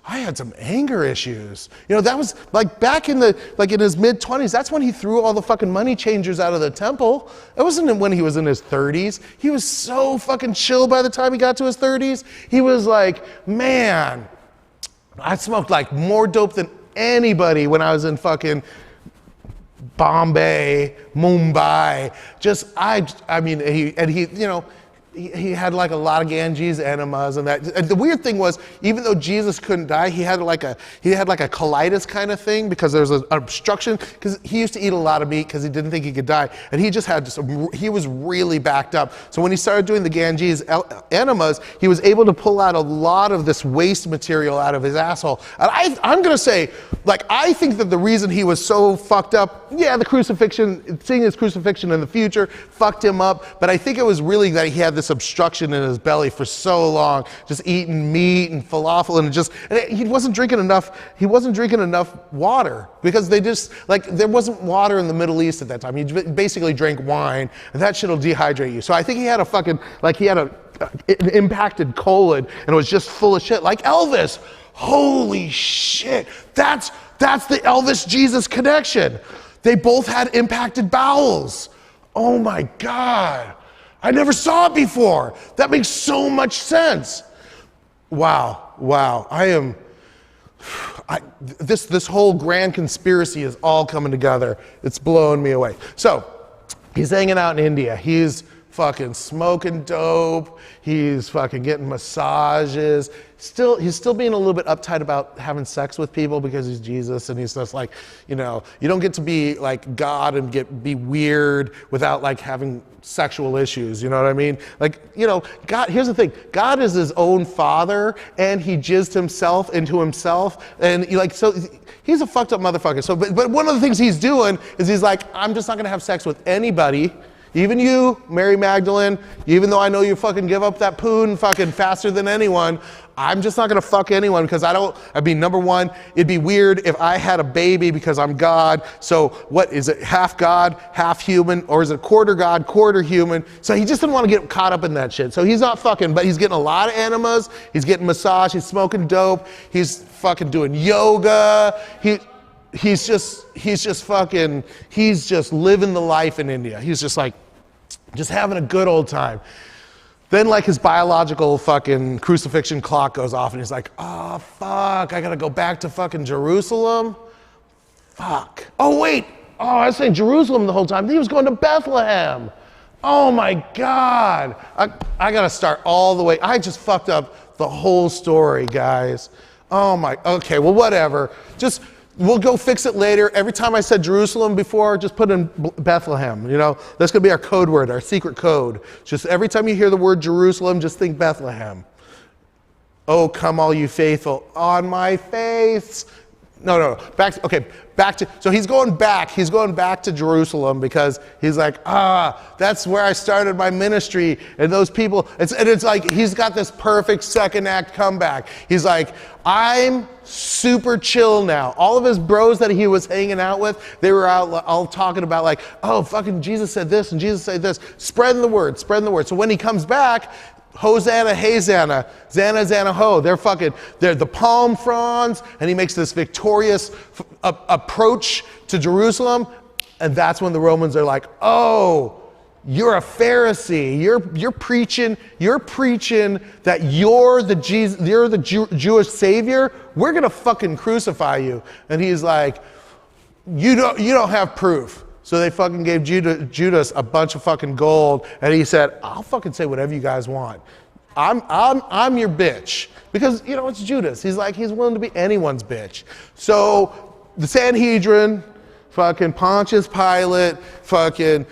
had some anger issues. You know, that was like back in his mid-20s, that's when he threw all the fucking money changers out of the temple. It wasn't when he was in his 30s. He was so fucking chill by the time he got to his 30s. He was like, man, I smoked like more dope than anybody when I was in fucking Bombay, Mumbai. He had like a lot of Ganges enemas and that. And the weird thing was, even though Jesus couldn't die, he had like a colitis kind of thing, because there was an obstruction, because he used to eat a lot of meat because he didn't think he could die. And he just he was really backed up. So when he started doing the Ganges enemas, he was able to pull out a lot of this waste material out of his asshole. And I'm going to say, like, I think that the reason he was so fucked up, yeah, the crucifixion, seeing his crucifixion in the future fucked him up. But I think it was really that he had this obstruction in his belly for so long, just eating meat and falafel, and he wasn't drinking enough water, because there wasn't water in the Middle East at that time. He basically drank wine, and that shit'll dehydrate you. So I think he had an impacted colon, and it was just full of shit, like Elvis. Holy shit, that's the Elvis Jesus connection. They both had impacted bowels. Oh my God. I never saw it before. That makes so much sense. Wow. This whole grand conspiracy is all coming together. It's blowing me away. So, he's hanging out in India. He's fucking smoking dope. He's fucking getting massages. He's still being a little bit uptight about having sex with people because he's Jesus, and he's just like, you don't get to be like God and be weird without like having sexual issues, you know what I mean? Like, God, here's the thing, God is his own father, and he jizzed himself into himself, and so he's a fucked up motherfucker. So, but one of the things he's doing is he's like, I'm just not gonna have sex with anybody. Even you, Mary Magdalene, even though I know you fucking give up that poon fucking faster than anyone, I'm just not gonna fuck anyone, because number one, it'd be weird if I had a baby because I'm God. So what is it, half God, half human, or is it quarter God, quarter human? So he just didn't want to get caught up in that shit. So he's not fucking, but he's getting a lot of enemas, he's getting massage, he's smoking dope, he's fucking doing yoga, he's just living the life in India. He's just having a good old time. Then like his biological fucking crucifixion clock goes off, and he's like, oh fuck, I gotta go back to fucking Jerusalem? Fuck. Oh wait, I was saying Jerusalem the whole time. He was going to Bethlehem. Oh my God. I gotta start all the way. I just fucked up the whole story, guys. Okay, well whatever. We'll go fix it later. Every time I said Jerusalem before, just put in Bethlehem. That's gonna be our code word, our secret code. Just every time you hear the word Jerusalem, just think Bethlehem. Oh, come all you faithful. On my face. No. So he's going back to Jerusalem because he's like, that's where I started my ministry. And those people, it's like, he's got this perfect second act comeback. He's like, I'm super chill now. All of his bros that he was hanging out with, they were out all talking about like, oh, fucking Jesus said this and Jesus said this. Spreading the word. So when he comes back, Hosanna, hey Zanna, Zanna, Zanna, ho. They're the palm fronds, and he makes this victorious approach to Jerusalem, and that's when the Romans are like, oh, you're a Pharisee. You're preaching that you're the Jewish savior. We're gonna fucking crucify you. And he's like, you don't have proof. So they fucking gave Judas a bunch of fucking gold, and he said, I'll fucking say whatever you guys want. I'm your bitch. Because, it's Judas. He's willing to be anyone's bitch. So the Sanhedrin, fucking Pontius Pilate, fucking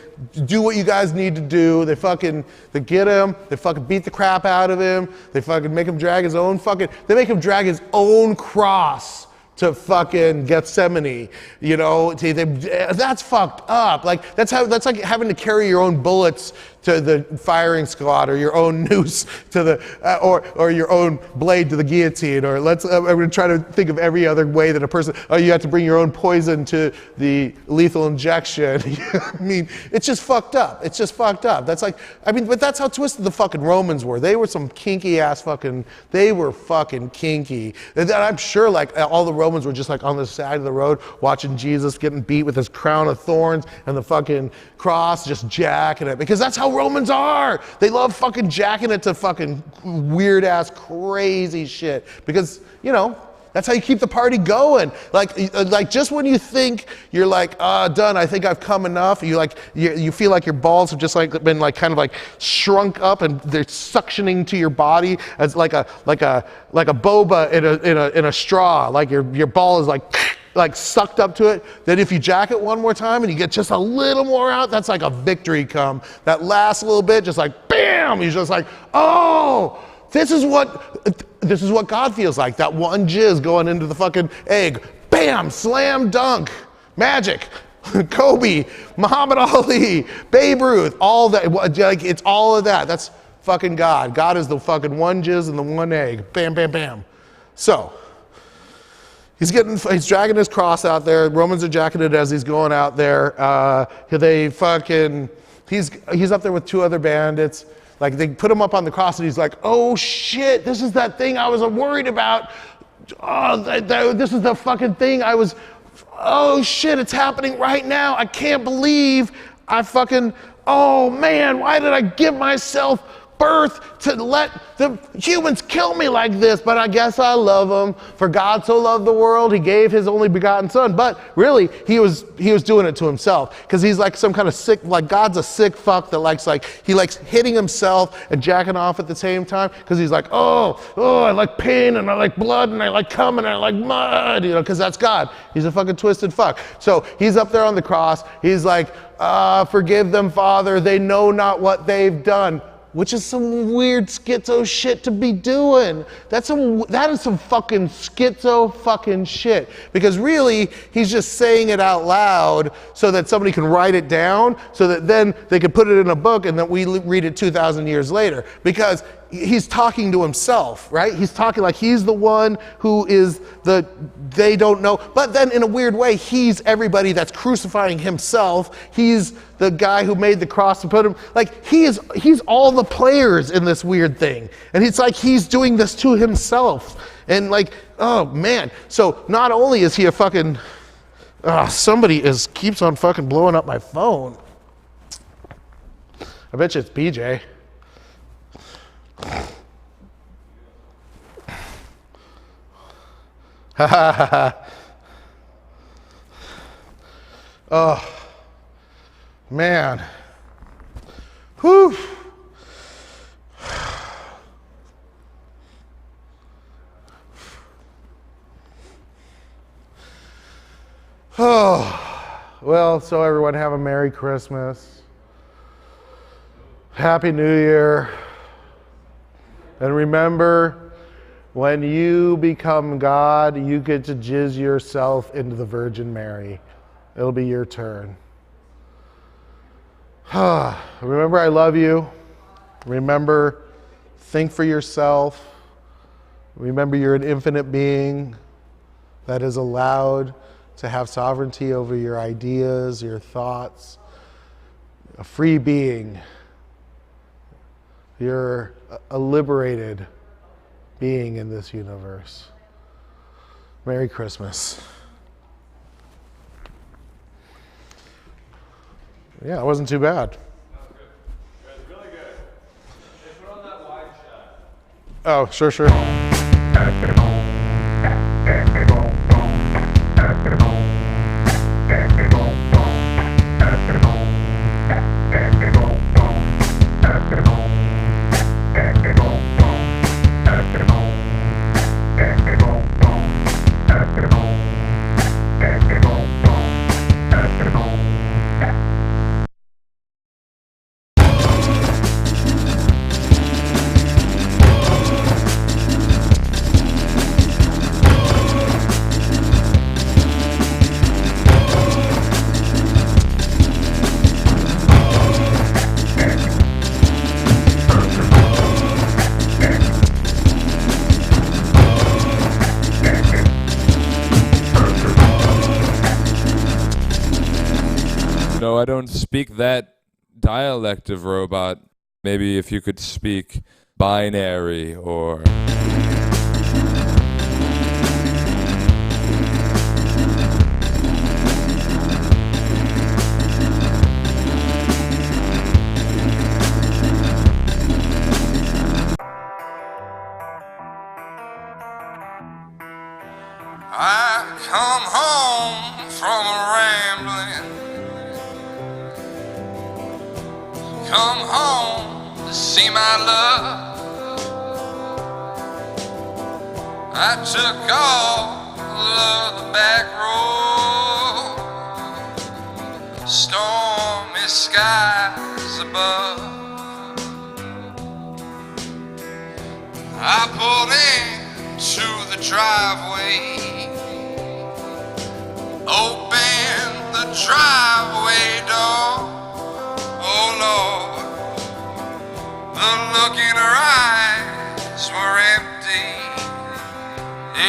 do what you guys need to do. They get him, they fucking beat the crap out of him, they fucking make him drag his own cross to fucking Gethsemane, that's fucked up. Like that's like having to carry your own bullets to the firing squad, or your own noose to the, or your own blade to the guillotine, or I'm gonna try to think of every other way that a person, you have to bring your own poison to the lethal injection. I mean, it's just fucked up. That's like, but that's how twisted the fucking Romans were. They were some kinky ass they were fucking kinky. And I'm sure like all the Romans were just like on the side of the road watching Jesus getting beat with his crown of thorns and the fucking cross, just jacking it, because that's how Romans are. They love fucking jacking it to fucking weird ass crazy shit, because that's how you keep the party going. Like just when you think you're like, done, I think I've come enough, you feel like your balls have just like been like kind of like shrunk up and they're suctioning to your body as like a boba in a straw. Like your ball is like sucked up to it. Then if you jack it one more time and you get just a little more out, that's like a victory come. That last little bit, just like bam, you're just like, oh, this is what God feels like. That one jizz going into the fucking egg. Bam, slam dunk, magic. Kobe, Muhammad Ali, Babe Ruth, all that, like it's all of that. That's fucking God. God is the fucking one jizz and the one egg. Bam, bam, bam. So, he's dragging his cross out there. Romans are jacking it as he's going out there. He's up there with two other bandits. Like they put him up on the cross and he's like, oh shit, this is that thing I was worried about. Oh, this is the fucking thing oh shit, it's happening right now. I can't believe oh man, why did I give myself birth to let the humans kill me like this? But I guess I love them. For God so loved the world, he gave his only begotten son. But really, he was doing it to himself, because he's like some kind of sick, like God's a sick fuck that he likes hitting himself and jacking off at the same time, because he's like, oh, I like pain and I like blood and I like cum and I like mud, because that's God. He's a fucking twisted fuck. So he's up there on the cross. He's like, forgive them, Father. They know not what they've done. Which is some weird schizo shit to be doing. That is some fucking schizo fucking shit. Because really, he's just saying it out loud so that somebody can write it down, so that then they can put it in a book and then we read it 2,000 years later. Because he's talking to himself, right? He's talking like he's the one who is they don't know. But then in a weird way, he's everybody that's crucifying himself. He's the guy who made the cross and put him, like he's all the players in this weird thing. And it's like he's doing this to himself. And like, oh man. So not only is he a fucking, somebody keeps on fucking blowing up my phone. I bet you it's BJ. Oh man. Whew. Oh, well, so everyone have a Merry Christmas. Happy New Year. And remember, When you become God, you get to jizz yourself into the Virgin Mary. It'll be your turn. Remember, I love you. Remember, think for yourself. Remember, you're an infinite being that is allowed to have sovereignty over your ideas, your thoughts. A free being. You're a liberated being in this universe. Merry Christmas. Yeah, it wasn't too bad. That was good. It was really good. Hey, put on that wide shot. Oh, sure. No, I don't speak that dialect of robot. Maybe if you could speak binary or... I come home from a rambling, come home to see my love. I took all of the back road, stormy skies above. I pulled into the driveway, opened the driveway door. Oh Lord, the look in her eyes were empty.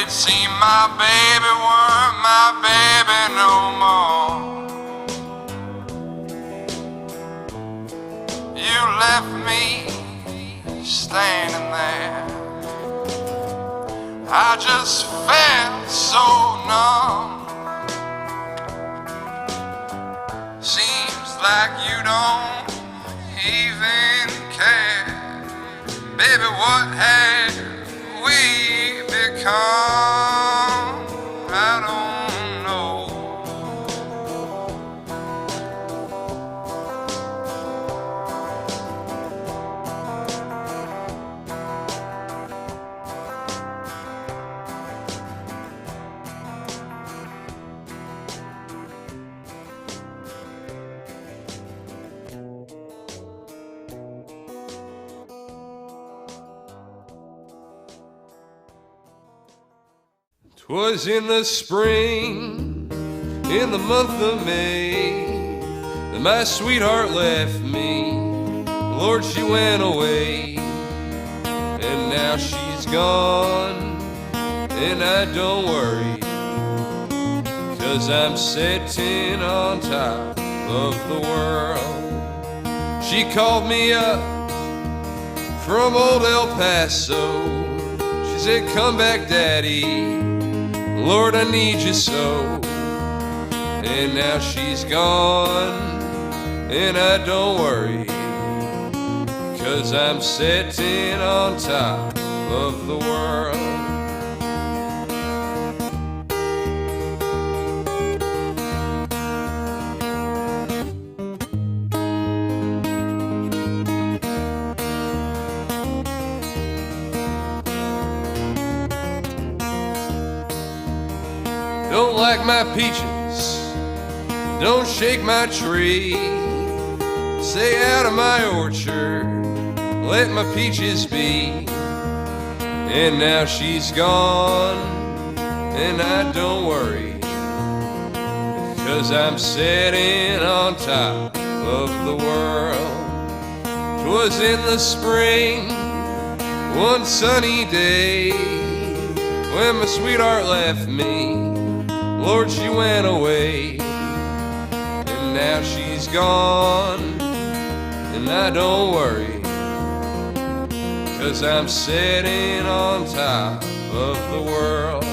It seemed my baby weren't my baby no more. You left me standing there. I just felt so numb. Seems like you don't even care. Baby, what have we become? I don't know. Twas in the spring, in the month of May, that my sweetheart left me. Lord, she went away, and now she's gone, and I don't worry, 'cause I'm sitting on top of the world. She called me up from old El Paso. She said, come back, Daddy, Lord, I need you so. And now she's gone, and I don't worry, 'cause I'm sitting on top of the world. Don't like my peaches, don't shake my tree. Stay out of my orchard, let my peaches be. and now she's gone, and I don't worry, 'cause I'm sitting on top of the world. 'Twas in the spring, one sunny day, when my sweetheart left me. Lord, she went away, and now she's gone, and I don't worry, 'cause I'm sitting on top of the world.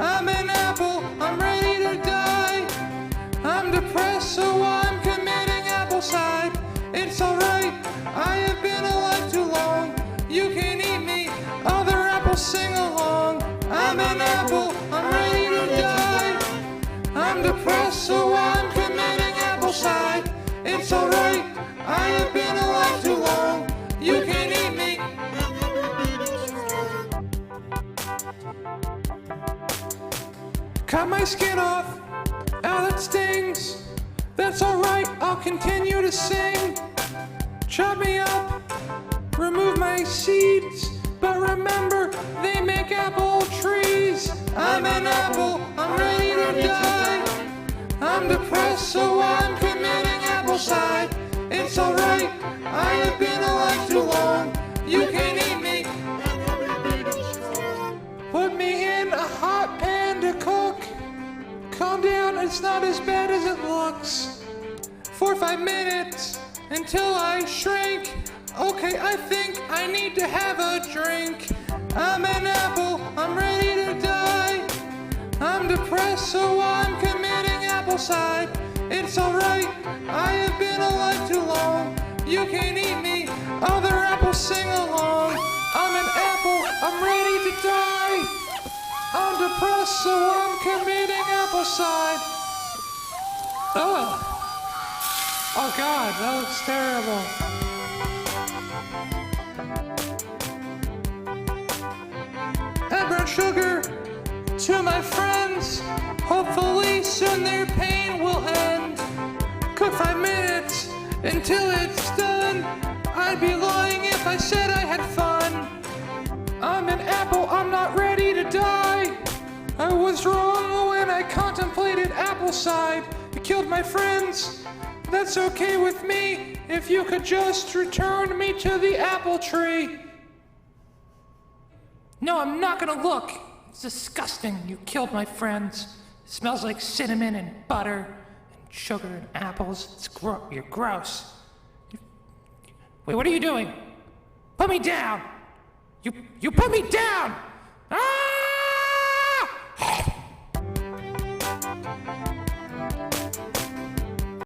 I'm an apple, I'm ready to die. I'm depressed, so I'm committing appleside. It's alright, I have been alive too long. You can eat me, other apples sing along. I'm an apple, I'm ready to die. I'm depressed, so I'm committing appleside. It's alright, I have been alive too long. You can eat me. Cut my skin off, ow that stings. That's alright, I'll continue to sing. Chop me up, remove my seeds, but remember, they make apple trees. I'm an apple, I'm ready to die. I'm depressed, so I'm committing appleside. It's alright, I have been alive too long. You can eat me. Put me in a hot pan to cook. Calm down, it's not as bad as it looks. 4 or 5 minutes until I shrink. Okay, I think I need to have a drink. I'm an apple, I'm ready to die. I'm depressed, so I'm committing appleside. It's alright, I have been alive too long. You can eat me, other apples sing along. I'm an apple, I'm ready to die. I'm depressed, so I'm committing appleside. Oh God, that looks terrible. Add brown sugar to my friends. Hopefully soon their pain will end. Cook 5 minutes until it's done. I'd be lying if I said I had fun. I'm an apple, I'm not ready to die. I was wrong when I contemplated appleside. You killed my friends, that's okay with me. If you could just return me to the apple tree. No, I'm not gonna look. It's disgusting. You killed my friends. It smells like cinnamon and butter and sugar and apples. You're gross. Wait, what are you doing? Put me down! You put me down!